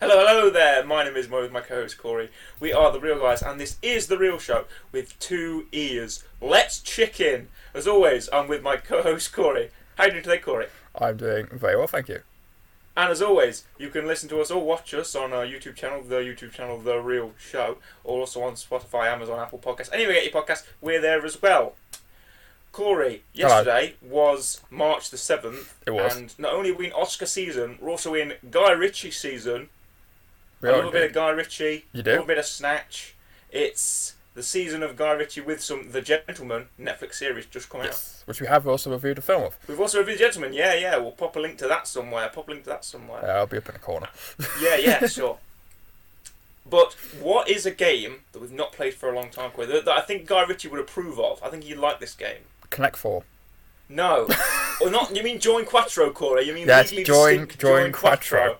Hello there. My name is Mo with my co-host Corey. We are The Real Guys, and this is The Real Show with two ears. Let's chicken. As always, I'm with my co-host Corey. How are you doing today, Corey? I'm doing very well, thank you. And as always, you can listen to us or watch us on our YouTube channel, The Real Show, or also on Spotify, Amazon, Apple Podcasts. Anywhere you get your podcasts, we're there as well. Corey, yesterday was March the 7th. It was. And not only are we in Oscar season, we're also in Guy Ritchie season. We A are little bit indeed. of Guy Ritchie, You a do? little bit of Snatch. It's the season of Guy Ritchie with some The Gentleman Netflix series just come out. Yes, which we have also reviewed a film of. We've also reviewed The Gentleman, yeah. We'll pop a link to that somewhere. I'll be up in the corner. Yeah, sure. But what is a game that we've not played for a long time, Corey, that I think Guy Ritchie would approve of? I think he'd like this game. Connect 4. No. Or not, you mean Join Quattro, Corey? You mean Yes, legally Join distinct Quattro.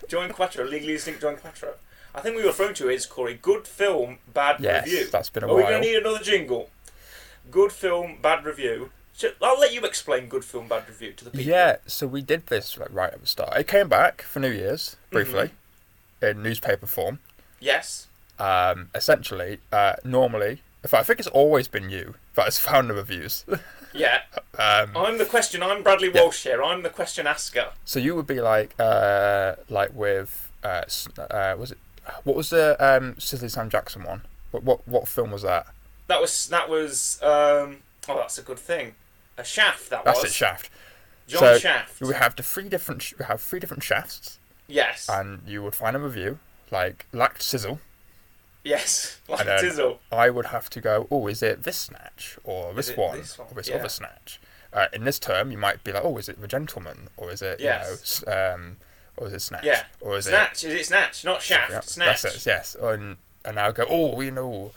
Join Quattro, legally distinct Join Quattro. I think we were referring to is, Corey, good film, bad Yes, review. that's been a Are we while. going to need another jingle? Good film, bad review. I'll let you explain good film, bad review to the people. Yeah, so we did this right at the start. It came back for New Year's, briefly, in newspaper form. Yes. Essentially, normally, in fact, I think it's always been you that has found the reviews. Yeah. I'm Bradley Yeah. Walsh here. I'm the question asker. So you would be like with, was it, what was the Cicely Sam Jackson one? What film was that? That was. Oh, that's a good thing. A Shaft. That's it, Shaft. John Shaft. We have three different shafts, Yes. and you would find a review like lacked sizzle. Yes. Like And then Tizzle. I would have to go, oh, is it this snatch or this it one this one? or this Yeah. other snatch? In this term, you might be like, oh, is it The Gentleman or is it Yes. or is it Snatch? Yeah. Or is Snatch. Is it Snatch? Not Shaft. Yeah, Snatch. That's it. Yes. And I'll go, oh, you know,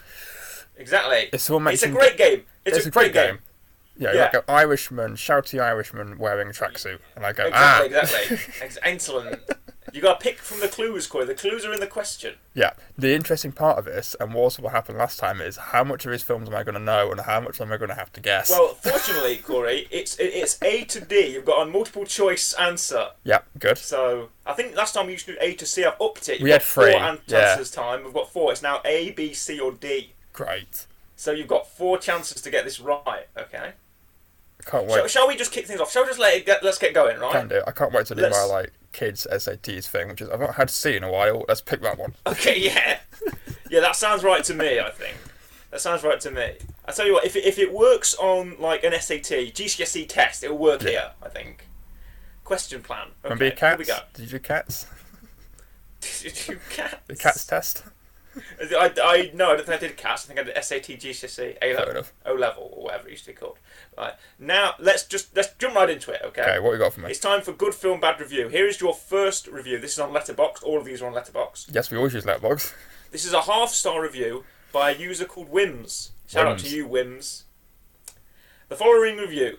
Exactly. it's all It's a mentioned. great game. It's a great game. Yeah, Yeah. like an Irishman, shouty Irishman wearing a tracksuit, and I go, Exactly. Excellent. You got to pick from the clues, Corey. The clues are in the question. Yeah, the interesting part of this, and also what happened last time, is how much of his films am I going to know, and how much am I going to have to guess? Well, fortunately, Corey, it's A to D. You've got a multiple choice answer. Yeah, good. So I think last time we used to do A to C. I've upped it. We had three, Four answers time. We've got four. It's now A, B, C, or D. Great. So you've got 4 chances to get this right. Okay. I can't wait. Shall we just kick things off? Shall we just let's get going, right? Can do. I can't wait to do Let's- my like kids SATs thing, which is I've not had C in a while. Let's pick that one. Okay, yeah. Yeah, that sounds right to me, I think. That sounds right to me. I tell you what, if it works on like an SAT, GCSE test, it'll work here, I think. Question plan. Okay, Remember your here we cats? go. Did you do cats? Did you cats? The cats test. No, I don't think I did cats. I think I did SAT, GCSE, A Fair level, enough. O level, or whatever it used to be called. Right now, let's jump right into it. Okay. Okay, what you got for me? It's time for good film, bad review. Here is your first review. This is on Letterboxd. All of these are on Letterboxd. Yes, we always use Letterboxd. This is a half-star review by a user called Wims. Shout out to you, Wims. The following review.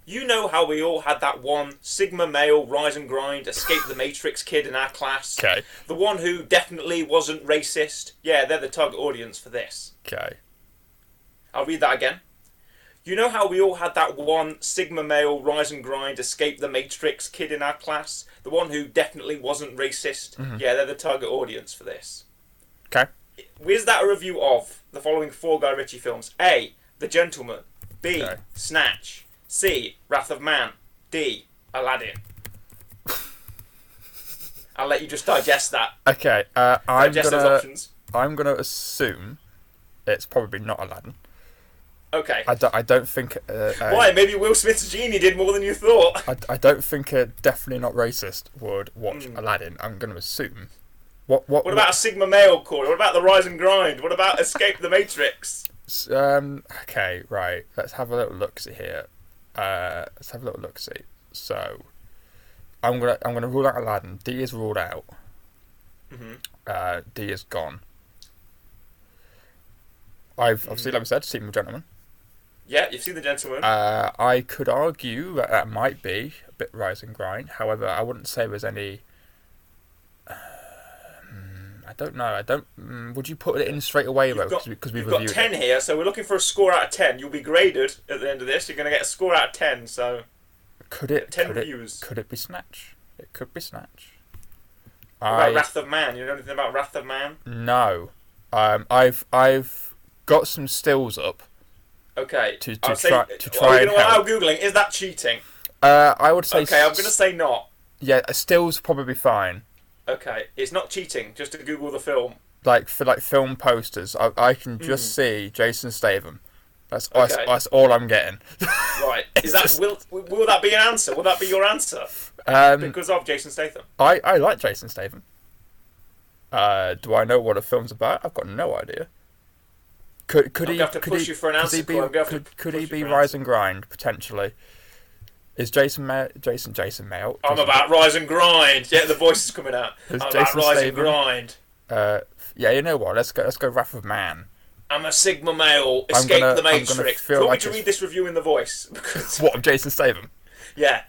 You know how we all had that one Sigma male rise and grind, escape the Matrix kid in our class? Okay. The one who definitely wasn't racist? Yeah, they're the target audience for this. Okay. I'll read that again. You know how we all had that one Sigma male rise and grind, escape the Matrix kid in our class? The one who definitely wasn't racist? Yeah, they're the target audience for this. Okay. Is that a review of the following 4 Guy Ritchie films? A. The Gentleman. B. Okay. Snatch. C. Wrath of Man. D. Aladdin. I'll let you just digest that. Okay. Digest those options. I'm gonna assume it's probably not Aladdin. Okay. I don't think. Why? Maybe Will Smith's genie did more than you thought. I don't think a definitely not racist would watch Aladdin. I'm going to assume. What What about a Sigma male, Corey? What about the rise and grind? What about Escape the Matrix? Okay, right. Let's have a little look see here. Let's have a little look see. So, I'm gonna rule out Aladdin. D is ruled out. D is gone. I've obviously, like I said, seen The Gentleman. Yeah, you've seen The Gentleman. I could argue that might be a bit rise and grind. However, I wouldn't say there's any. I don't know. I don't. Would you put it in straight away though? Because we've got reviewed 10 it. here, so we're looking for a score out of 10. You'll be graded at the end of this. You're going to get a score out of 10. So Could it? 10 could reviews. Could it be Snatch? It could be Snatch. About Wrath of Man. You know anything about Wrath of Man? No. I've got some stills up. Okay. To try and help. Googling, is that cheating? I would say. Okay, I'm gonna say not. Yeah, stills probably fine. Okay, it's not cheating. Just to Google the film. Like for film posters, I can just see Jason Statham. That's all I'm getting. Right. Is that will that be an answer? Will that be your answer? Because of Jason Statham. I like Jason Statham. Do I know what a film's about? I've got no idea. Could he be Rise and Grind potentially? Is Jason Mail? I'm about Rise and Grind. Yeah, the voice is coming out. I'm about Rise and Grind. Yeah, you know what? Let's go. Wrath of Man. I'm a Sigma male. Escape the Matrix. Do you want me to read this review in the voice? What of Jason Statham? Yeah.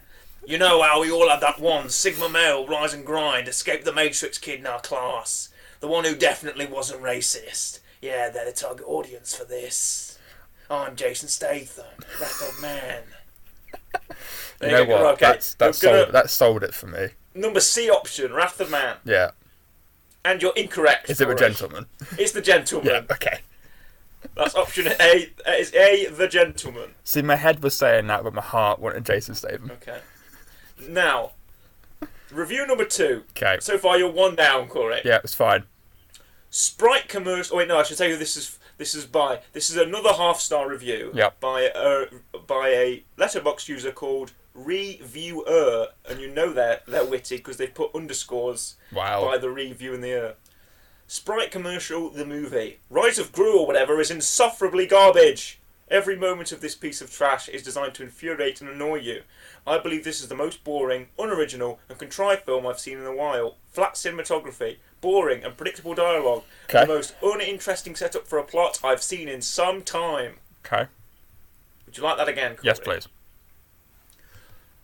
You know how we all had that one Sigma male, Rise and Grind, escape the Matrix kid in our class. The one who definitely wasn't racist. Yeah, they're the target audience for this. I'm Jason Statham, Wrath of Man. You know what? Okay. That sold it for me. Number C option, Wrath of Man. Yeah. And you're incorrect. Is it The Gentleman? It's The Gentleman. Yeah, okay. That's option A. Is A, The Gentleman. See, my head was saying that, but my heart wanted Jason Statham. Okay. Now, review number 2. Okay. So far, you're 1 down, Corey. Yeah, it's fine. Sprite commercial. Oh, wait, no, I should tell you this is another half-star review. Yep. By a letterbox user called Reviewer, and you know they're witty because they've put underscores. Wow. By the review in the Sprite commercial, the movie Rise of Gru or whatever is insufferably garbage. Every moment of this piece of trash is designed to infuriate and annoy you. I believe this is the most boring, unoriginal, and contrived film I've seen in a while. Flat cinematography, boring and predictable dialogue, the most uninteresting setup for a plot I've seen in some time. Okay. Would you like that again, Corey? Yes, please.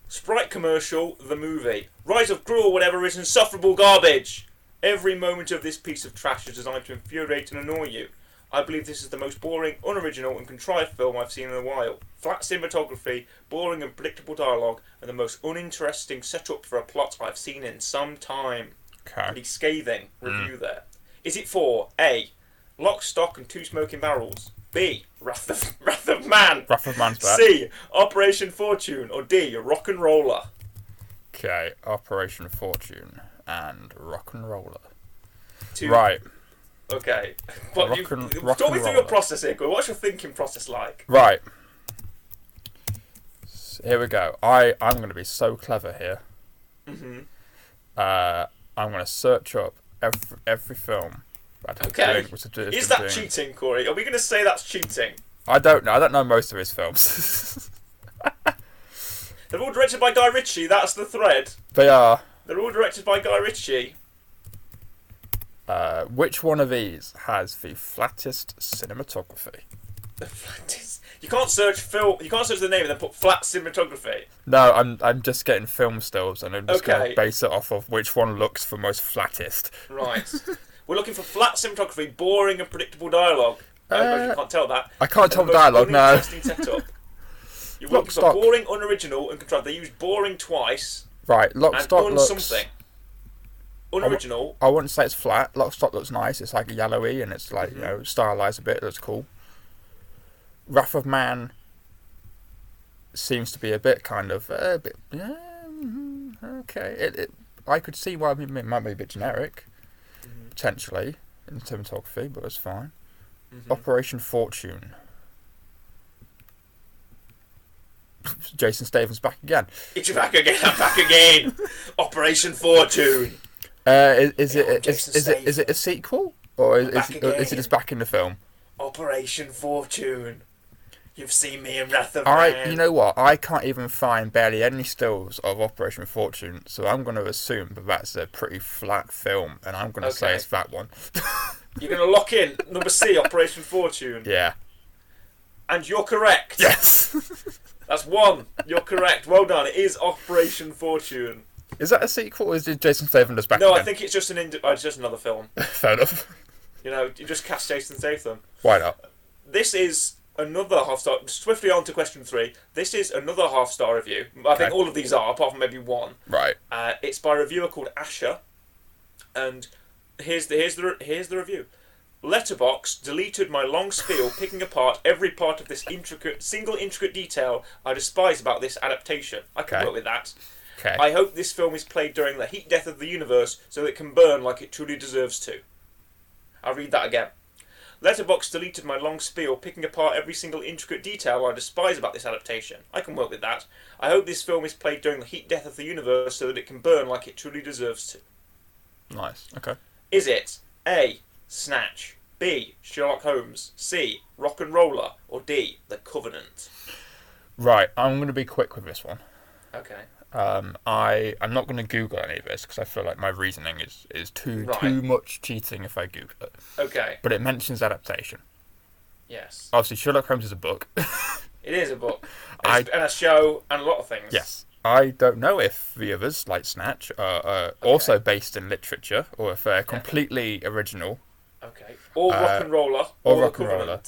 Sprite commercial, the movie Rise of Gru or whatever is insufferable garbage. Every moment of this piece of trash is designed to infuriate and annoy you. I believe this is the most boring, unoriginal and contrived film I've seen in a while. Flat cinematography, boring and predictable dialogue, and the most uninteresting setup for a plot I've seen in some time. Okay. Pretty scathing review there. Is it for A, Lock, Stock and Two Smoking Barrels? B, Wrath of Man? Wrath of Man's back. C, Operation Fortune? Or D, Rock and Roller? Okay, Operation Fortune and Rock and Roller. Right. Okay. Talk me through your process here. What's your thinking process like? Right. So here we go. I'm going to be so clever here. Mm-hmm. I'm going to search up every film. Okay. Is that cheating, Corey? Are we going to say that's cheating? I don't know. I don't know most of his films. They're all directed by Guy Ritchie. That's the thread. They are. They're all directed by Guy Ritchie. Which one of these has the flattest cinematography? The flattest. You can't search film. You can't search the name and then put flat cinematography. No, I'm just getting film stills and I'm just going to base it off of which one looks the most flattest. Right. We're looking for flat cinematography, boring and predictable dialogue. You can't tell that. I can't tell the dialogue. No. Interesting setup. You're looking for boring, unoriginal, and contrived. They use boring twice. Right. Lock, Stock looks something. Unoriginal. I wouldn't say it's flat. Lock, Stock looks nice. It's like yellowy and it's like stylized a bit. It looks cool. Wrath of Man seems to be a bit kind of okay. I could see why it might be a bit generic, potentially in cinematography, but it's fine. Operation Fortune. Jason Statham's back again. It's back again. I'm back again. Operation Fortune. Is it a sequel or is it just back in the film? Operation Fortune. You've seen me in Wrath of Man. You know what? I can't even find barely any stills of Operation Fortune, so I'm going to assume that that's a pretty flat film, and I'm going to say it's that one. You're going to lock in number C, Operation Fortune. Yeah. And you're correct. Yes. That's 1. You're correct. Well done. It is Operation Fortune. Is that a sequel, or is it Jason Statham just back again? No, I think it's just it's just another film. Fair enough. You know, you just cast Jason Statham. Why not? This is another half-star. Swiftly on to question 3. This is another half-star review. I think all of these are, apart from maybe one. Right. It's by a reviewer called Asher. And here's the review. Letterboxd deleted my long spiel picking apart every part of this intricate detail I despise about this adaptation. I can work with that. Okay. I hope this film is played during the heat death of the universe so it can burn like it truly deserves to. I'll read that again. Letterboxd deleted my long spiel picking apart every single intricate detail I despise about this adaptation. I can work with that. I hope this film is played during the heat death of the universe so that it can burn like it truly deserves to. Nice. Okay. Is it A. Snatch, B. Sherlock Holmes, C. Rock and Roller, or D. The Covenant? Right. I'm going to be quick with this one. Okay. I'm not going to Google any of this because I feel like my reasoning is too much cheating if I Google it. Okay. But it mentions adaptation. Yes. Obviously, Sherlock Holmes is a book. It is a book. And a show and a lot of things. Yes. I don't know if the others, like Snatch, are also based in literature or if they're completely original. Okay. Or Rock and Roller. Or Rock and Roller.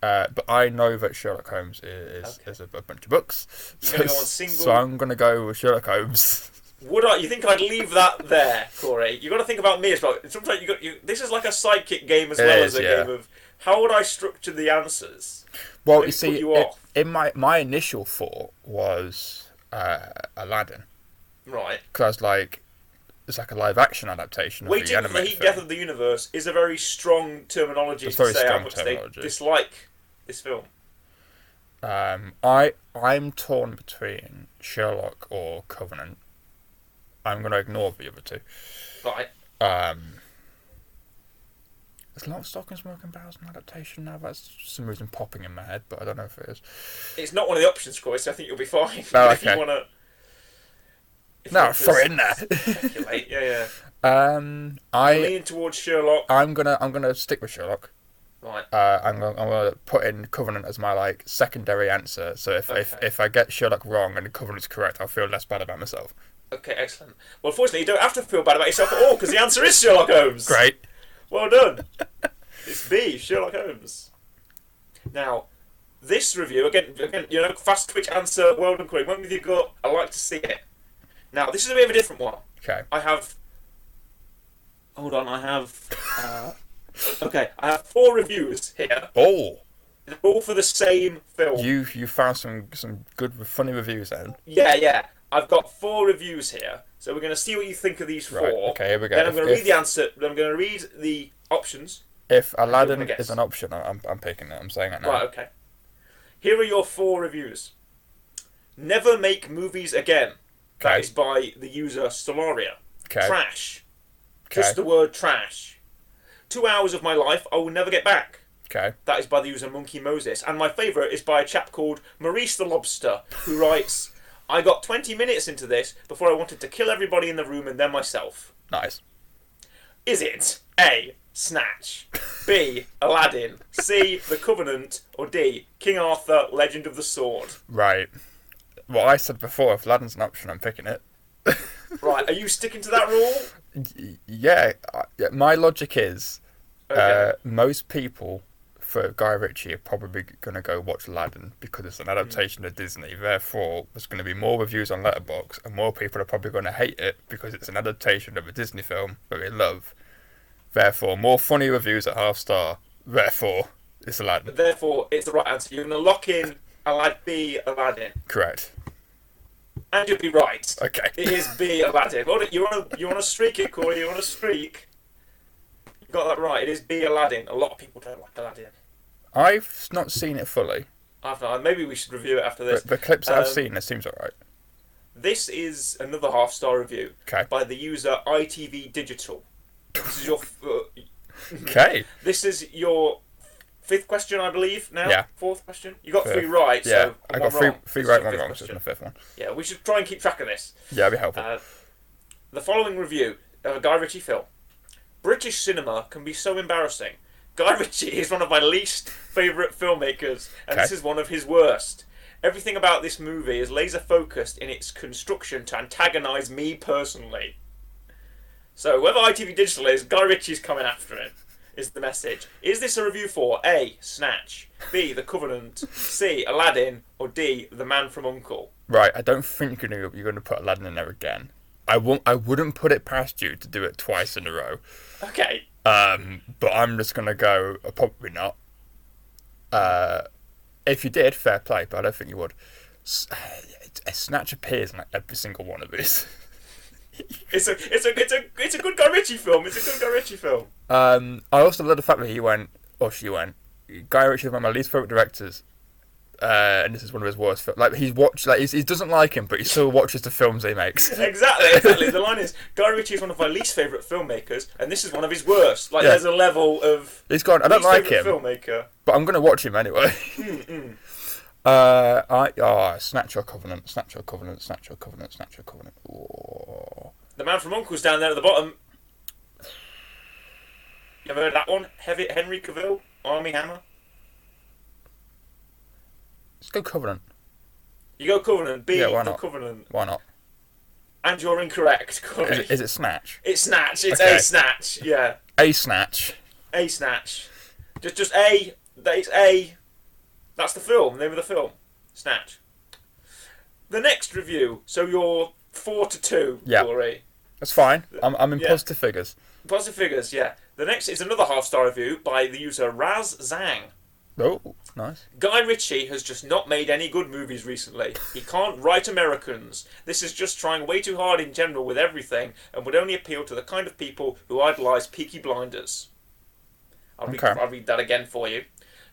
But I know that Sherlock Holmes is a bunch of books. You're going to go on single... So I'm going to go with Sherlock Holmes. Would I? You think I'd leave that there, Corey? You've got to think about me as well. Sometimes this is like a sidekick game as well as a game of... How would I structure the answers? Well, you see, in my initial thought was Aladdin. Right. Because I was like... It's like a live-action adaptation of the animated film. Waiting for the heat death of the universe is a very strong terminology to say how much they dislike this film. I'm torn between Sherlock or Covenant. I'm going to ignore the other two. Right. Is Lock, Stock and Smoking Barrels an adaptation now? That's for some reason popping in my head, but I don't know if it is. It's not one of the options, Corey, so I think you'll be fine. Oh, okay. If you want to... No, throw it in there. Speculate. Yeah. I'm leaning towards Sherlock. I'm gonna stick with Sherlock. Right. I'm gonna put in Covenant as my secondary answer. So if I get Sherlock wrong and the Covenant's correct, I'll feel less bad about myself. Okay, excellent. Well, fortunately, you don't have to feel bad about yourself at all because the answer is Sherlock Holmes. Great. Well done. It's B, Sherlock Holmes. Now, this review again, fast twitch answer. Well done, Corey. Went with your gut. I like to see it. Now, this is a bit of a different one. Okay. I have 4 reviews here. Oh. They're all for the same film. You found some good, funny reviews then. Yeah. I've got 4 reviews here. So we're going to see what you think of these 4. Right, okay, here we go. Then I'm going to read the answer. Then I'm going to read the options. If Aladdin is an option, I'm picking it. I'm saying it now. Right, okay. Here are your 4 reviews. Never make movies again. That is by the user Solaria. Okay. Trash. Okay. Just the word trash. 2 hours of my life I will never get back. Okay. That is by the user Monkey Moses. And my favourite is by a chap called Maurice the Lobster, who writes, I got 20 minutes into this before I wanted to kill everybody in the room and then myself. Nice. Is it A. Snatch, B. Aladdin, C. The Covenant, or D. King Arthur, Legend of the Sword? Right. Well, I said before, if Aladdin's an option, I'm picking it. Right, are you sticking to that rule? Yeah. My logic is most people for Guy Ritchie are probably going to go watch Aladdin because it's an adaptation of Disney. Therefore, there's going to be more reviews on Letterboxd, and more people are probably going to hate it because it's an adaptation of a Disney film that they love. Therefore, more funny reviews at half star. Therefore, it's Aladdin. Therefore, it's the right answer. You're going to lock in B. Aladdin. Correct. And you'll be right. Okay. It is B. Aladdin. Well, you want to streak it, Corey. You want to streak. You got that right. It is B. Aladdin. A lot of people don't like Aladdin. I've not seen it fully. I've not. Maybe we should review it after this. The clips I've seen, it seems alright. This is another half-star review by the user ITV Digital. This is your... Okay. This is your 5th question, I believe, now? Yeah. 4th question? You got 3 right, so... I got 3 right, 1 wrong, so it's my 5th one. Yeah, we should try and keep track of this. Yeah, it'd be helpful. The following review of a Guy Ritchie film. British cinema can be so embarrassing. Guy Ritchie is one of my least favourite filmmakers, and this is one of his worst. Everything about this movie is laser-focused in its construction to antagonise me personally. So, whoever ITV Digital is, Guy Ritchie's coming after him, is the message. Is this a review for A. Snatch, B. The Covenant, C. Aladdin, or D. The Man from U.N.C.L.E.? Right, I don't think you're going to put Aladdin in there again. I wouldn't put it past you to do it twice in a row. Okay. But I'm just gonna go. Probably not. If you did, fair play, but I don't think you would. A Snatch appears in like every single one of these. It's a good Guy Ritchie film. It's a good Guy Ritchie film. I also love the fact that she went. Guy Ritchie is one of my least favourite directors, and this is one of his worst films. Like he doesn't like him, but he still watches the films he makes. Exactly. The line is, Guy Ritchie is one of my least favourite filmmakers, and this is one of his worst. Like, there's a level of. He's gone. I don't like him, filmmaker, but I'm going to watch him anyway. Snatch or Covenant, Snatch or Covenant, Snatch or Covenant, Snatch or Covenant. Oh. The Man from U.N.C.L.'s down there at the bottom. You ever heard that one? Henry Cavill, Army Hammer. Let's go Covenant. You go Covenant. B, why the not? Covenant. Why not? And you're incorrect, Corey. Is it Snatch? It's Snatch. It's Okay. a Snatch. Yeah. A Snatch. A Snatch. Just A. It's A. That's the film. Name of the film. Snatch. The next review. So you're 4-2, Yeah. Corey. That's fine. I'm in positive figures. Positive figures. Yeah. The next is another half-star review by the user Raz Zhang. Oh, nice. Guy Ritchie has just not made any good movies recently. He can't write Americans. This is just trying way too hard in general with everything and would only appeal to the kind of people who idolise Peaky Blinders. I'll read that again for you.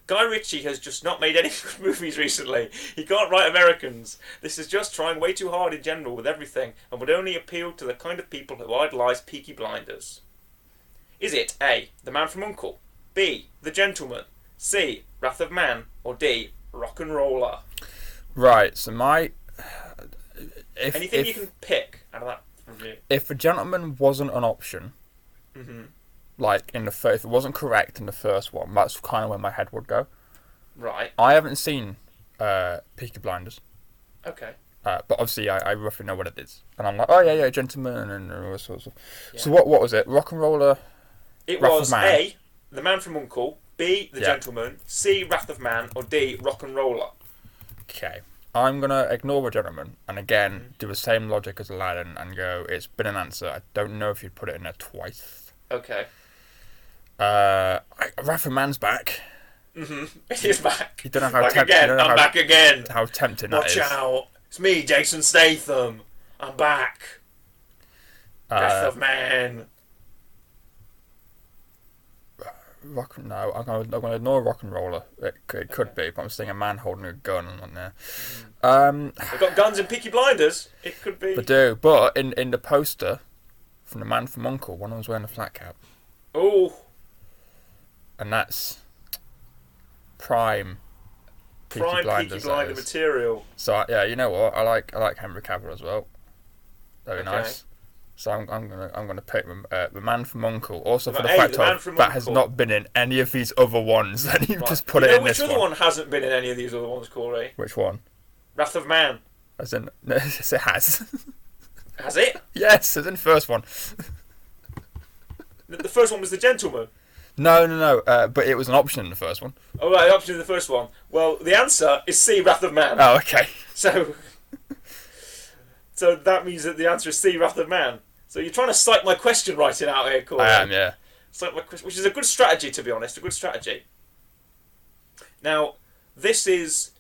Guy Ritchie has just not made any good movies recently. He can't write Americans. This is just trying way too hard in general with everything and would only appeal to the kind of people who idolise Peaky Blinders. Is it A, The Man from U.N.C.L., B, The Gentleman, C, Wrath of Man, or D, Rock and Roller? Right, so anything you can pick out of that review. If a gentleman wasn't an option, like in the first, if it wasn't correct in the first one, that's kind of where my head would go. Right. I haven't seen Peaky Blinders. Okay. But obviously I roughly know what it is. And I'm like, oh yeah, gentleman and all this sort of stuff. Yeah. So what was it? Rock and Roller? It Wrath was of Man. A, The Man from U.N.C.L., B, The Gentleman, C, Wrath of Man, or D, Rock and Roller. Okay. I'm going to ignore the gentleman and again do the same logic as Aladdin and go, it's been an answer. I don't know if you'd put it in there twice. Okay. Wrath of Man's back. He's back. You don't know how back again. I'm back again. How tempting that is. Watch out. It's me, Jason Statham. I'm back. Wrath of Man. No, I'm going to ignore Rock and Roller. It could be, but I'm seeing a man holding a gun on there. They've got guns in Peaky Blinders. It could be. They do, but in the poster from The Man from U.N.C.L., one of them's wearing a flat cap. Oh. And that's prime Peaky Blinders material. So yeah, you know what? I like Henry Cavill as well. Very nice. So I'm gonna pick the Man from U.N.C.L. Also for the fact that has not been in any of these other ones, and you just put it in this one. Which other one hasn't been in any of these other ones, Corey? Which one? Wrath of Man. As in, yes, it has. Has it? Yes, as in the first one. The first one was The Gentleman. No. But it was an option in the first one. Oh right, option in the first one. Well, the answer is C, Wrath of Man. Oh, okay. So that means that the answer is C, Wrath of Man. So you're trying to psych my question writing out here, Corey. I am, yeah. Psych my question, which is a good strategy, to be honest. A good strategy. Now, this is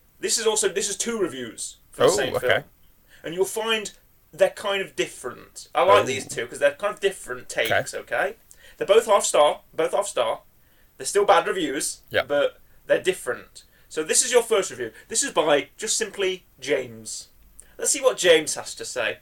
two reviews for the same film, and you'll find they're kind of different. I like these two because they're kind of different takes. Okay, they're both half star. They're still bad reviews, but they're different. So this is your first review. This is by just simply James. Let's see what James has to say.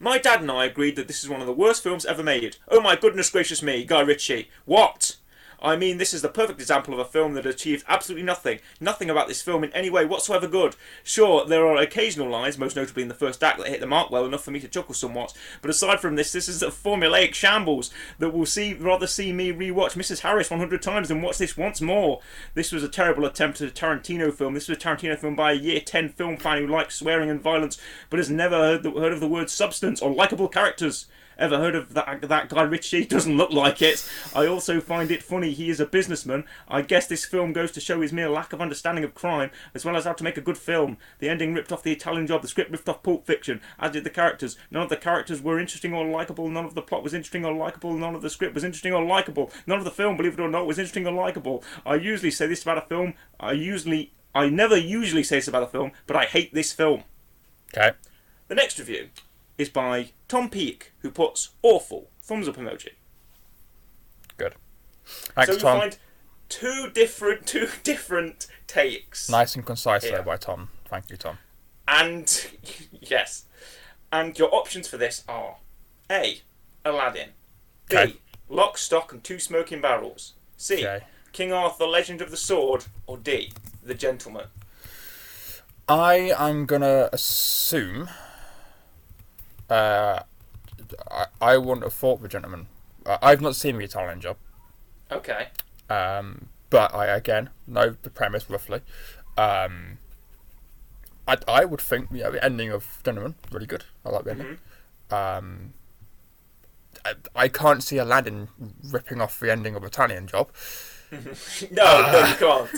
My dad and I agreed that this is one of the worst films ever made. Oh my goodness gracious me, Guy Ritchie. What? I mean, this is the perfect example of a film that achieved absolutely nothing. Nothing about this film in any way whatsoever good. Sure, there are occasional lines, most notably in the first act, that hit the mark well enough for me to chuckle somewhat. But aside from this is a formulaic shambles that will rather see me rewatch Mrs. Harris 100 times than watch this once more. This was a terrible attempt at a Tarantino film. This was a Tarantino film by a Year 10 film fan who likes swearing and violence, but has never heard of the word substance or likable characters. Ever heard of that Guy Ritchie? Doesn't look like it. I also find it funny he is a businessman. I guess this film goes to show his mere lack of understanding of crime, as well as how to make a good film. The ending ripped off The Italian Job, the script ripped off Pulp Fiction, as did the characters. None of the characters were interesting or likeable, none of the plot was interesting or likeable, none of the script was interesting or likeable, none of the film, believe it or not, was interesting or likeable. I usually say this about a film, I never usually say this about a film, but I hate this film. Okay. The next review is by Tom Peake, who puts awful thumbs up emoji. Good. Thanks, so you Tom. find two different takes. Nice and concise here. there by Tom. Thank you, Tom. And yes, and your options for this are A. Aladdin, B. Okay. Lock, Stock and Two Smoking Barrels, C. Okay. King Arthur, Legend of the Sword, or D. The Gentleman. I am gonna assume. I wouldn't have thought The Gentleman. I've not seen The Italian Job. Okay. But I again know the premise roughly. I would think the ending of Gentleman really good. I like the ending. I can't see Aladdin ripping off the ending of Italian Job. No, you can't.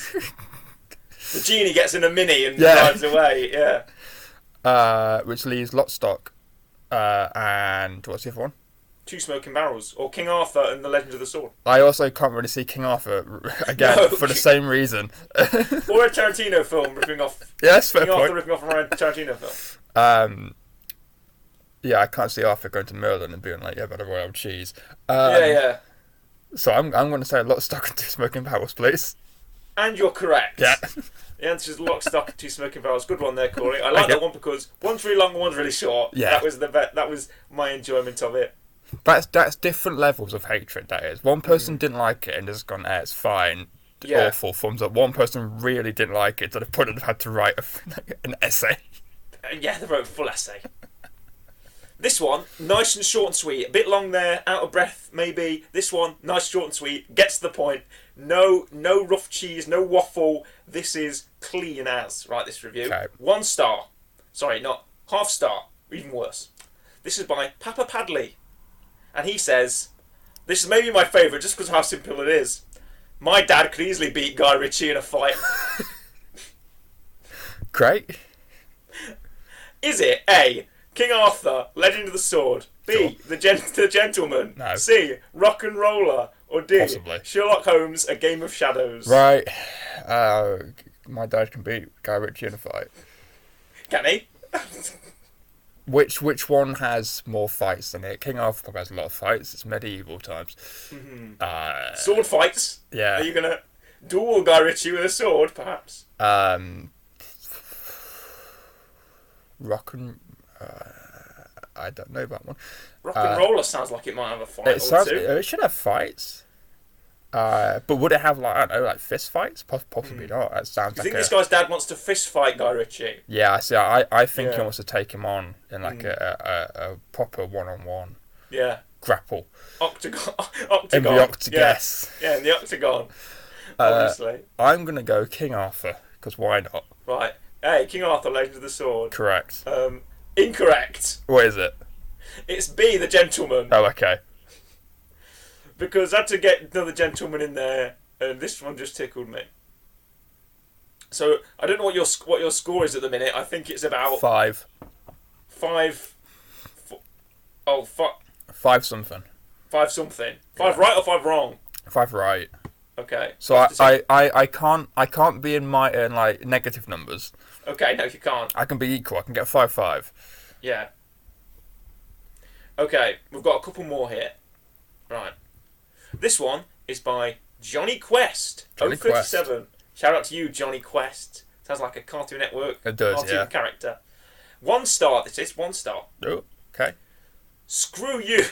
The genie gets in a mini and drives away. Yeah. Which leaves Lock, Stock, and what's the other one? Two Smoking Barrels, or King Arthur and the Legend of the Sword. I also can't really see King Arthur again for the same reason. Or a Tarantino film ripping off. Yes, fair King point. Arthur ripping off a Tarantino film. Yeah, I can't see Arthur going to Merlin and being like, yeah, but a royal cheese. Yeah. So I'm going to say Lock, Stock and Two Smoking Barrels, please. And you're correct. Yeah. The answer is Lock, Stock and Two Smoking Barrels. Good one there, Corey. I like that one because one's really long and one's really short. Yeah. That was my enjoyment of it. That's different levels of hatred, that is. One person didn't like it and just gone, it's fine. Yeah. Awful, thumbs up. One person really didn't like it, so they probably had to write an essay. Yeah, they wrote a full essay. This one, nice and short and sweet. A bit long there, out of breath maybe. This one, nice, short and sweet. Gets to the point. No rough cheese, no waffle. This is clean as. Right, this review. Okay. 1 star. Sorry, not half star. Even worse. This is by Papa Padley. And he says, this is maybe my favourite just because of how simple it is. My dad could easily beat Guy Ritchie in a fight. Great. Is it A, King Arthur, Legend of the Sword, B, Sure. the Gentleman, No. C, Rock and Roller, or D, Possibly. Sherlock Holmes, A Game of Shadows? Right. My dad can beat Guy Ritchie in a fight. Can he? Which one has more fights than it? King Arthur probably has a lot of fights. It's medieval times. Sword fights? Yeah. Are you going to duel Guy Ritchie with a sword, perhaps? Rock and... I don't know that one. Rock and Roller sounds like it might have a fight It or two. It should have fights. But would it have, like, I don't know, like fist fights? Possibly not. It sounds You like think this guy's dad wants to fist fight Guy Ritchie? Yeah, I see. I think he Yeah. wants to take him on in like a proper one-on-one Yeah. grapple. Octagon. In the octagon. Yes. Yeah, in the octagon. Obviously. I'm going to go King Arthur, because why not? Right. Hey, King Arthur, Legend of the Sword. Correct. Incorrect. What is it? It's B, the Gentleman. Oh, okay. Because I had to get another Gentleman in there, and this one just tickled me. So I don't know what your score is at the minute. I think it's about 5. 5 something. 5 something. 5 right or 5 wrong? 5 right. Okay. So I can't be in like negative numbers. Okay, no, you can't. I can be equal. I can get 5-5. Yeah. Okay, we've got a couple more here. Right. This one is by Johnny Quest. Johnny 037. Shout out to you, Johnny Quest. Sounds like a Cartoon Network It does, cartoon yeah. character. 1 star, this is 1 star. Oh, okay. Screw you,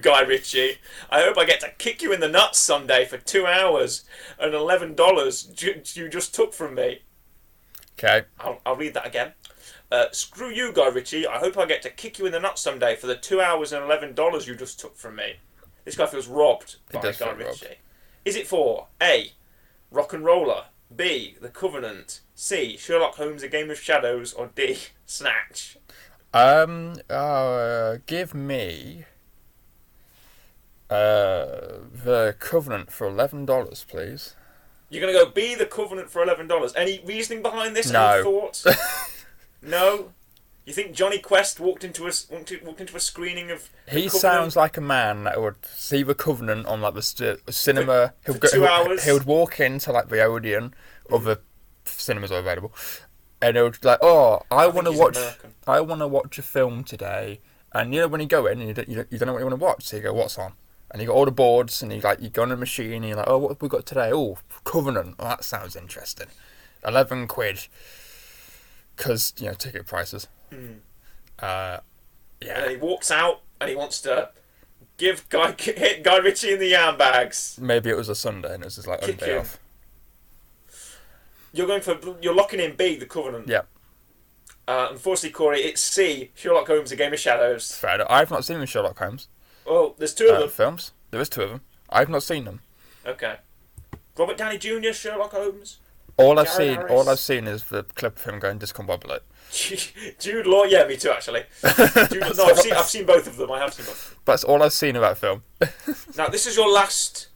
Guy Ritchie. I hope I get to kick you in the nuts someday for 2 hours and $11 you just took from me. Okay. I'll read that again. Screw you, Guy Ritchie. I hope I get to kick you in the nuts someday for the 2 hours and $11 you just took from me. This guy feels robbed by does Guy feel Ritchie. robbed. Is it for A, Rock and Roller, B, The Covenant, C, Sherlock Holmes, A Game of Shadows, or D, Snatch? Give me The Covenant for $11, please. You're going to go B, The Covenant for $11. Any reasoning behind this? No. Any thoughts? No? You think Johnny Quest walked into a screening of The He Covenant? sounds like a man that would see The Covenant on like the cinema. For 2 hours? He would walk into like the Odeon, other cinemas are available, and he would be like, "Oh, I want to watch. American. I want to watch a film today." And you know when you go in, and you don't know what you want to watch, so you go, "What's on?" And you got all the boards, and you go on a machine, and you're like, "Oh, what have we got today? Oh, Covenant. Oh, that sounds interesting. £11, because ticket prices." Yeah. Yeah. And he walks out and he wants to hit Guy Ritchie in the yam bags. Maybe it was a Sunday, and it was just like a Kick day him. off. You're locking in B, The Covenant. Yeah. Unfortunately, Corey, it's C, Sherlock Holmes: A Game of Shadows. Fair enough. I've not seen the Sherlock Holmes Oh, there's two of them. films. There is 2 of them. I've not seen them. Okay. Robert Downey Jr., Sherlock Holmes. All I've Gareth seen is the clip of him going discombobulate. Jude Law, yeah, me too actually. No, I've seen both of them. I have seen both. That's all I've seen of that film. Now this is your last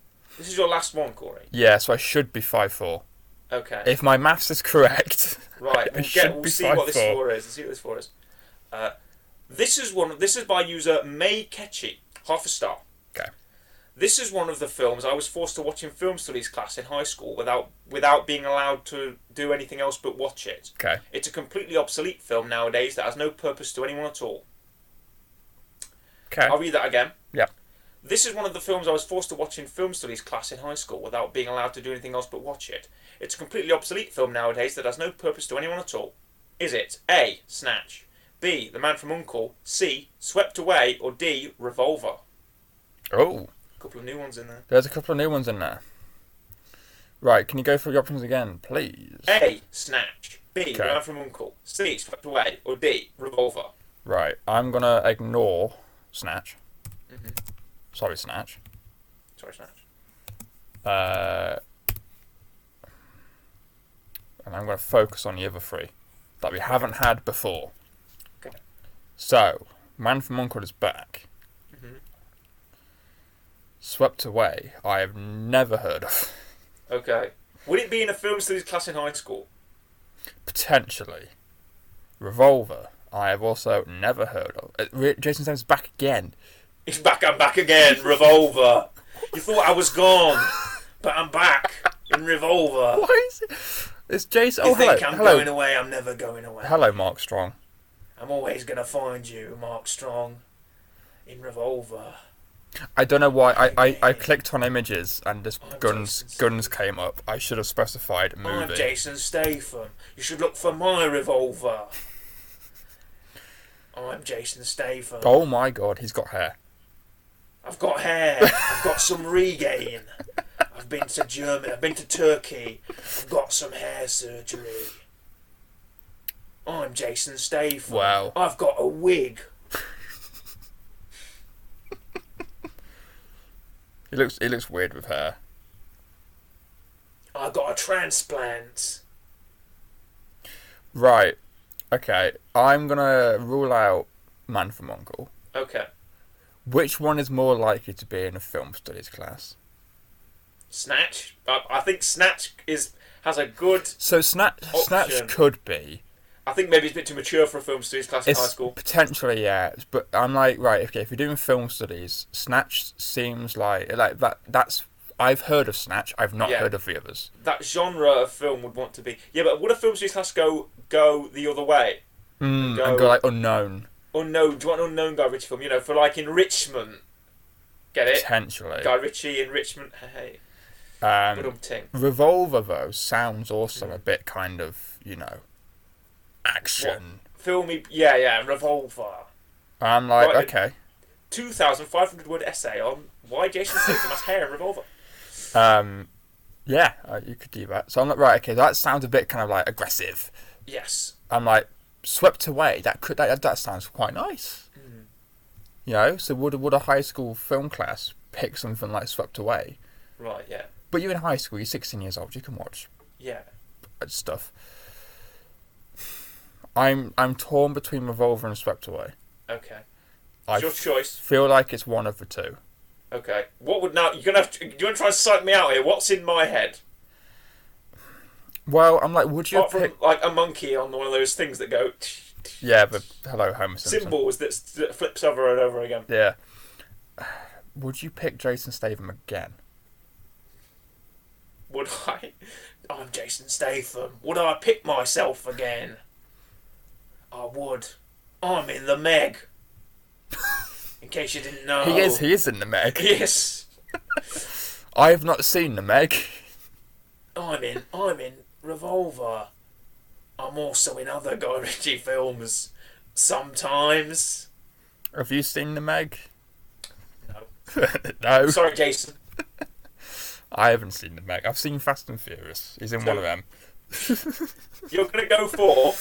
one, Corey. Yeah, so I should be 5'4". Okay. If my maths is correct, Right. I should We'll be see what this 5'4". for is. Let's see what this for is. This is by user May Ketchy, half a star. Okay. This is one of the films I was forced to watch in film studies class in high school without being allowed to do anything else but watch it. Okay. It's a completely obsolete film nowadays that has no purpose to anyone at all. Okay. I'll read that again. Yep. This is one of the films I was forced to watch in film studies class in high school without being allowed to do anything else but watch it. It's a completely obsolete film nowadays that has no purpose to anyone at all. Is it A, Snatch, B, The Man from U.N.C.L.E., C, Swept Away, or D, Revolver? Oh, A couple of new ones in there. there's a couple of new ones in there. Right, can you go through the options again, please? A, Snatch, B, The Okay. Man from U.N.C.L.E., C, Swept Away, or D, Revolver? Right, I'm gonna ignore Snatch. Mm-hmm. Sorry, Snatch. Sorry, Snatch. And I'm going to focus on the other 3 that we haven't had before. Okay. So, Man from U.N.C.L.E. is back. Mm-hmm. Swept Away, I have never heard of. Okay. Would it be in a film studies class in high school? Potentially. Revolver, I have also never heard of. Jason Statham's back again. He's back, I'm back again, Revolver. You thought I was gone, but I'm back in Revolver. Why is it? It's Jason. You Oh, hello. think I'm Hello. going away, I'm never going away. Hello, Mark Strong. I'm always going to find you, Mark Strong, in Revolver. I don't know why. I clicked on images and just I'm guns Jason came up. I should have specified I'm movie. Jason Statham. You should look for my revolver. I'm Jason Statham. Oh my god, he's got hair. I've got hair. I've got some regain. I've been to Germany. I've been to Turkey. I've got some hair surgery. I'm Jason Statham. Wow. I've got a wig. He looks weird with hair. I got a transplant. Right. Okay. I'm gonna rule out Man from U.N.C.L.E. Okay. Which one is more likely to be in a film studies class? Snatch. I think Snatch has a good. So Snatch Option. could be. I think maybe it's a bit too mature for a film studies class in high school. Potentially, yeah. But I'm like, right, okay, if you're doing film studies, Snatch seems like that. That's I've heard of Snatch. I've not Yeah. heard of the others. That genre of film would want to be. Yeah, but would a film studies class go the other way? And go like unknown. Unknown. Do you want an unknown Guy Ritchie film? You know, for like Enrichment. Get it? Potentially. Guy Ritchie, Enrichment. Hey. Ba-dum-ting. Revolver though sounds also a bit kind of action. Filmy. Yeah. Revolver. I'm like, Right. okay. 2,500 word essay on why Jason Statham has hair in Revolver. Yeah, you could do that. So I'm like, right, okay, that sounds a bit kind of like aggressive. Yes. I'm like, Swept Away. That sounds quite nice. So would a high school film class pick something like Swept Away? Right. Yeah. But you're in high school. You're 16 years old. You can watch Yeah. stuff. I'm torn between Revolver and Swept Away. Okay. I It's your choice. feel like it's one of the two. Okay. What would now? You're gonna have to. Do you want to try and psych me out here? What's in my head? Well, I'm like, would you Apart pick... from like a monkey on one of those things that go. Yeah, but hello, Homer Simpson. Symbols that flips over and over again. Yeah. Would you pick Jason Statham again? Would I? I'm Jason Statham. Would I pick myself again? I would. I'm in the Meg. In case you didn't know. He is in the Meg. Yes. I have not seen the Meg. I'm in Revolver. I'm also in other Guy Ritchie films. Sometimes. Have you seen the Meg? No. No. Sorry, Jason. I haven't seen the Meg. I've seen Fast and Furious. He's in one of them. You're gonna go for.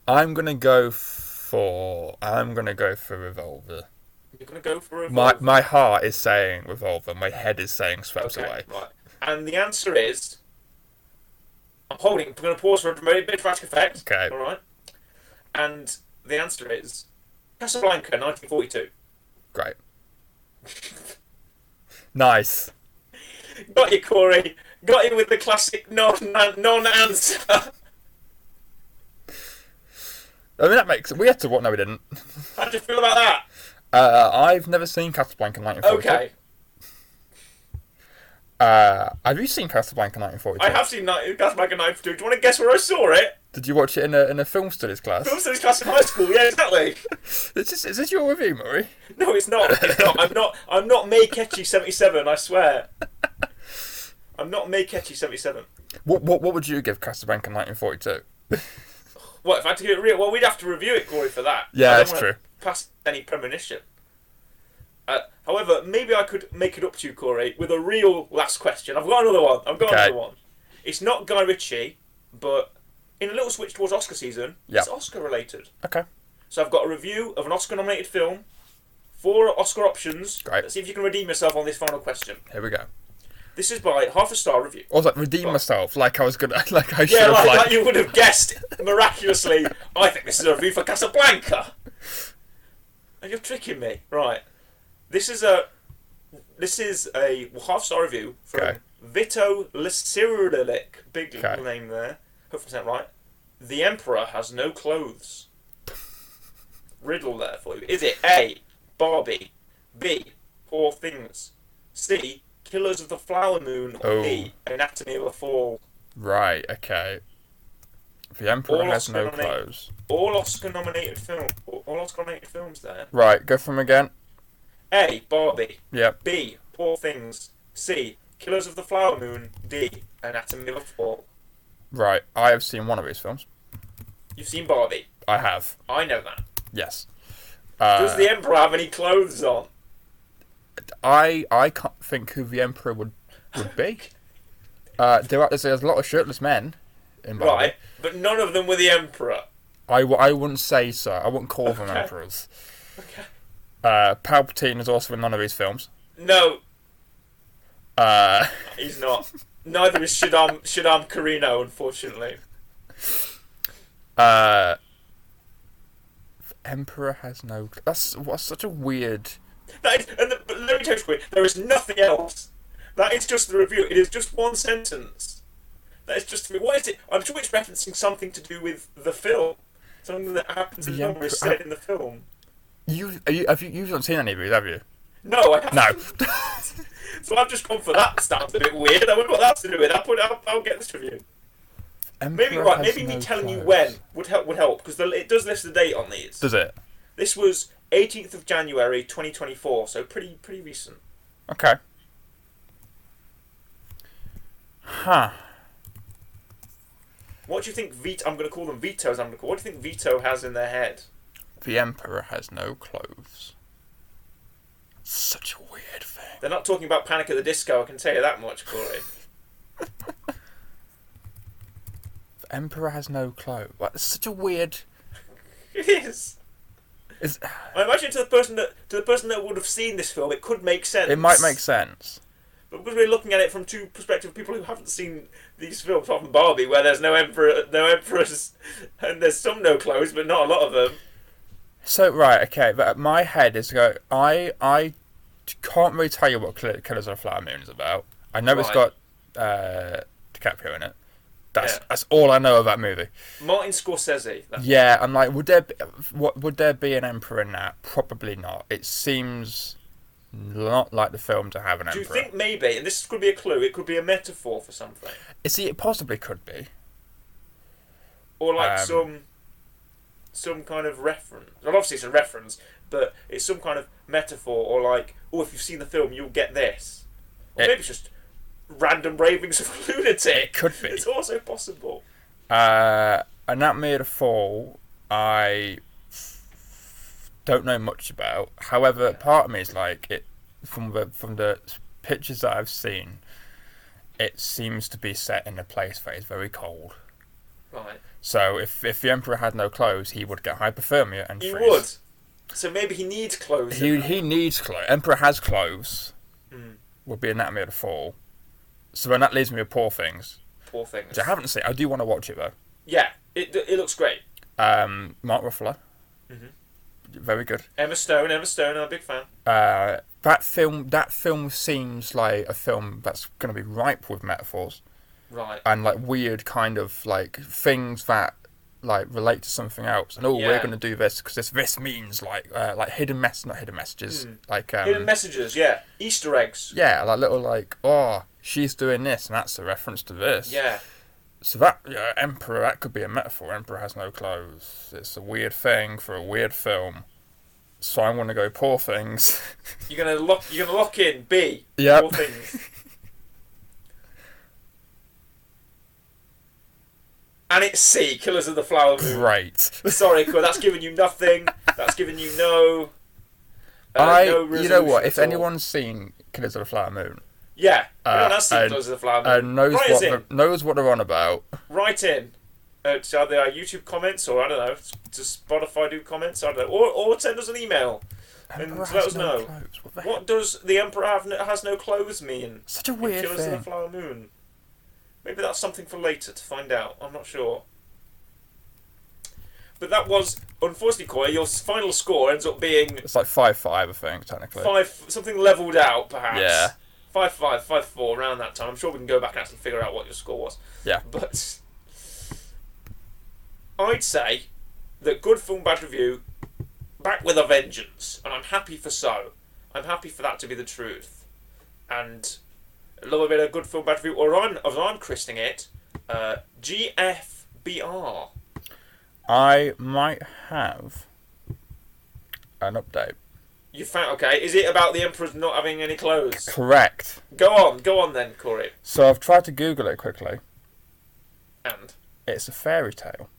I'm gonna go for Revolver. You're gonna go for Revolver. My heart is saying Revolver. My head is saying Swept Okay, Away. right. And the answer is. I'm holding. I'm going to pause for a bit of dramatic effect. Okay. All right. And the answer is Casablanca, 1942. Great. Nice. Got you, Corey. Got you with the classic non-answer. I mean, that makes... We had to what? No, we didn't. How do you feel about that? I've never seen Casablanca 1942. Okay. Have you seen Casablanca 1942? I have seen Casablanca 1942. Do you want to guess where I saw it? Did you watch it in a film studies class? Film studies class in high school. Yeah, exactly. Is this your review, Murray? No, it's not. It's not. I'm not May Ketchy 77. I swear. I'm not May Ketchy 77. What would you give Casablanca 1942? What if I had to give it real? Well, we'd have to review it, Corey, for that. Yeah, I don't that's wanna true. Pass any premonition. However, maybe I could make it up to you, Corey, with a real last question. I've got another one. Another one. It's not Guy Ritchie, but in a little switch towards Oscar season, it's Oscar related. Okay. So I've got a review of an Oscar-nominated film, 4 Oscar options. Great. Let's see if you can redeem yourself on this final question. Here we go. This is by Half a Star Review. I was like, redeem myself, like I was gonna, like I should Yeah, have, like you would have guessed miraculously. I think this is a review for Casablanca. And you're tricking me, right? This is a half-star review from Vito Lisirlik. Big name there. Hopefully I said that right. The Emperor Has No Clothes. Riddle there for you. Is it A, Barbie, B, Poor Things, C, Killers of the Flower Moon, or D, Anatomy of a Fall? Right, okay. The Emperor Has No Clothes. All Oscar-nominated films there. Right, go from again. A, Barbie. Yep. B, Poor Things. C, Killers of the Flower Moon. D, Anatomy of a Fall. Right, I have seen one of these films. You've seen Barbie. I have. I know that. Yes. Does the Emperor have any clothes on? I can't think who the Emperor would be. There's a lot of shirtless men in Barbie. Right, but none of them were the Emperor. I wouldn't say so. I wouldn't call them emperors. Okay. Palpatine is also in none of these films. No. He's not. Neither is Shaddam Carino, unfortunately. Emperor Has No... That's such a weird... But let me tell you quick, there is nothing else. That is just the review. It is just one sentence. That is just... What is it? I'm sure it's referencing something to do with the film. Something that happens in the film is said in the film. You've not seen any of these, have you? No, I haven't. No. So I've just gone for that. Sounds a bit weird. I wonder what that's to do with. I'll get this review. Maybe me telling you when would help because it does list the date on these. Does it? This was 18th of January 2024, so pretty recent. Okay. Huh. What do you think I'm going to call them vetoes. What do you think Vito has in their head? The Emperor Has No Clothes. Such a weird thing. They're not talking about Panic at the Disco, I can tell you that much, Corey. The Emperor Has No Clothes. What? It's such a weird... It is. I imagine to the person that would have seen this film, it could make sense. It might make sense. But because we're looking at it from two perspectives of people who haven't seen these films, apart from Barbie, where there's no emperors, and there's some no clothes, but not a lot of them. So right, okay, but my head is go. I can't really tell you what Killers of the Flower Moon is about. I know it's got DiCaprio in it. That's all I know of that movie. Martin Scorsese. Yeah, I'm like, would there be an emperor in that? Probably not. It seems not like the film to have an emperor. Do you think maybe, and this could be a clue, it could be a metaphor for something? See, it possibly could be. Or like some kind of reference. Well, obviously it's a reference, but it's some kind of metaphor, or like, oh, if you've seen the film, you'll get this. Or maybe it's just random ravings of a lunatic. It could be. It's also possible. Anatomy of the Fall, I don't know much about. However, part of me is like, it from the pictures that I've seen, it seems to be set in a place that is very cold. Right. So if the Emperor had no clothes, he would get hypothermia and freeze. He would. So maybe he needs clothes. He needs clothes. Emperor has clothes. Would be Anatomy of the Fall. So then that leaves me with Poor Things. Poor Things. Which I haven't seen. I do want to watch it though. Yeah, it looks great. Mark Ruffalo. Very good. Emma Stone, I'm a big fan. That film seems like a film that's going to be ripe with metaphors. Right. And like weird kind of like things that like relate to something else. And we're going to do this because this means like hidden messages. Like hidden messages, yeah. Easter eggs. Yeah, like little like, oh, she's doing this and that's a reference to this. Yeah. So that Emperor, that could be a metaphor. Emperor has no clothes. It's a weird thing for a weird film. So I'm gonna go Poor Things. You're gonna lock in B. Yep. Poor Things. And it's C. Killers of the Flower Moon. Great. Sorry, Cor, that's giving you nothing. That's giving you no. You know what? If anyone's seen Killers of the Flower Moon. Yeah, everyone has seen Killers of the Flower Moon. Knows what they're on about. Write in. To either our YouTube comments or, I don't know, to Spotify do comments, I don't know. Or send us an email and let us know. What does the Emperor has no clothes mean? Such a weird Killers thing. of the Flower Moon. Maybe that's something for later to find out. I'm not sure. But that was, unfortunately, Coy, your final score ends up being... It's like 5-5, I think, technically. 5, something levelled out, perhaps. Yeah. 5-5, 5-4, around that time. I'm sure we can go back and actually figure out what your score was. Yeah. But I'd say that Good Film Bad Review, back with a vengeance, and I'm happy for so. I'm happy for that to be the truth. And a little bit of Good Film Bad Review, or as I'm christening it, GFBR. I might have an update. You found, okay, is it about the Emperor's not having any clothes? Correct. Go on then, Corey. So I've tried to Google it quickly. And? It's a fairy tale.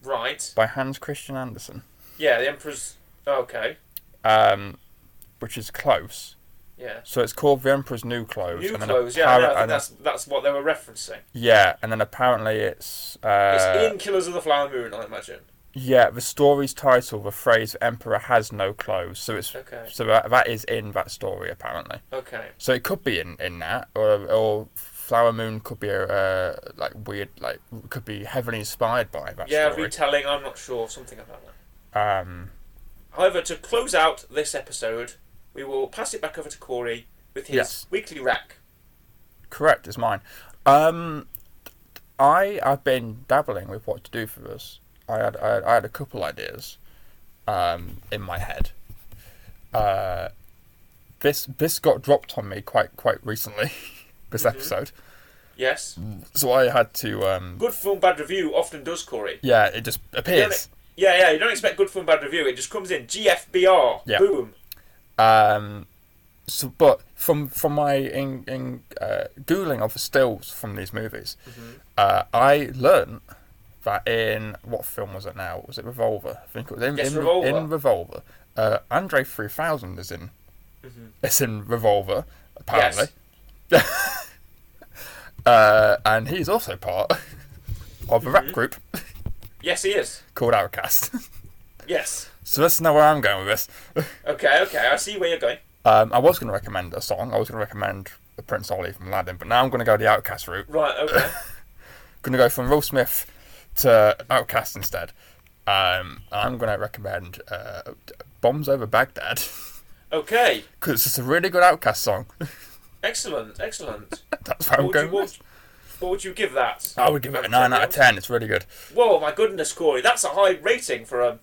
Right. By Hans Christian Andersen. Yeah, the Emperor's... Okay. Which is close. Yeah. So it's called The Emperor's New Clothes. New Clothes, yeah, I think that's what they were referencing. Yeah, and then apparently it's... it's in Killers of the Flower Moon, I imagine. Yeah, the story's title, the phrase "Emperor has no clothes," so it's that is in that story apparently. Okay. So it could be in that, or Flower Moon could be like weird, like could be heavily inspired by that. Yeah, story. retelling. I'm not sure, something about that. However, to close out this episode, we will pass it back over to Corey with his weekly rack. Correct, it's mine. I've been dabbling with what to do for this. I had a couple ideas in my head. This got dropped on me quite recently. This episode. Yes. So I had to. Good Film Bad Review often does, Corey. Yeah, it just appears. Yeah. You don't expect Good Film Bad Review. It just comes in GFBR. Yeah. Boom. So, but from my googling of the stills from these movies, I learned that in what film was it now? Was it Revolver? I think it was in Revolver. In Revolver. Andre 3000 is in. It's in Revolver apparently. Yes. And he's also part of a rap group. Yes, he is. Called Outcast. Yes. So let's know where I'm going with this. Okay. I see where you're going. I was going to recommend a song. I was going to recommend the Prince Ollie from Aladdin, but now I'm going to go the Outcast route. Right. Okay. Going to go from Will Smith to Outcast instead. I'm going to recommend Bombs Over Baghdad. Okay. Because it's a really good Outcast song. Excellent. Excellent. That's where I'm going with. What would you give that? I would give it a 9 out of 10. It's really good. Whoa, my goodness, Corey. That's a high rating for a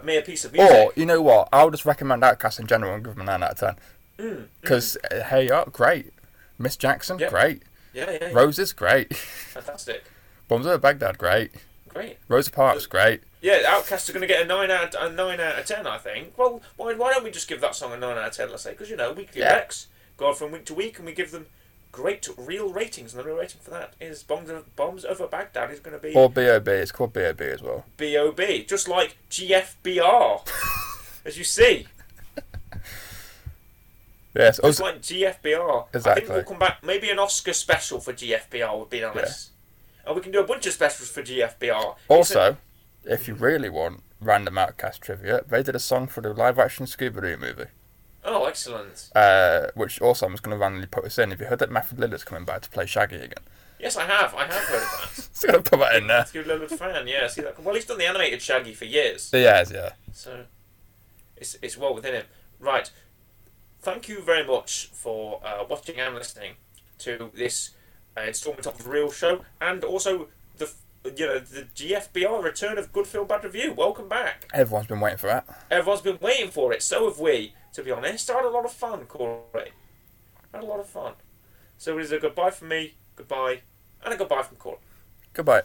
mere piece of music. Or, you know what? I'll just recommend Outcast in general and give them a 9 out of 10. Because Hey Up, great. Miss Jackson, great. Yeah. Roses, great. Fantastic. Bombs Over Baghdad, great. Great. Rosa Parks, great. Yeah, Outcasts are going to get a 9 out of 10, I think. Well, why don't we just give that song a 9 out of 10, let's say? Because, weekly recs go on from week to week, and we give them great real ratings. And the real rating for that is Bombs Over Baghdad is going to be... Or B.O.B. It's called B.O.B. as well. B.O.B. Just like GFBR, as you see. Yes. Just like GFBR. Exactly. I think we'll come back. Maybe an Oscar special for GFBR would be nice. And we can do a bunch of specials for GFBR. Also, if you really want random Outcast trivia, they did a song for the live-action Scooby-Doo movie. Oh, excellent. Which also I'm just going to randomly put this in. Have you heard that Matthew Lillard's coming back to play Shaggy again? Yes, I have. I have heard of that. Just going to put that in there. He's a Lillard fan, yeah. See that? Well, he's done the animated Shaggy for years. He has, yeah. So, it's well within him. Right. Thank you very much for watching and listening to this installment of the Real Show, and also the GFBR Return of Good Film Bad Review. Welcome back. Everyone's been waiting for that. Everyone's been waiting for it. So have we, to be honest. I had a lot of fun, Corey. I had a lot of fun. So it is a goodbye from me, goodbye, and a goodbye from Corey. Goodbye.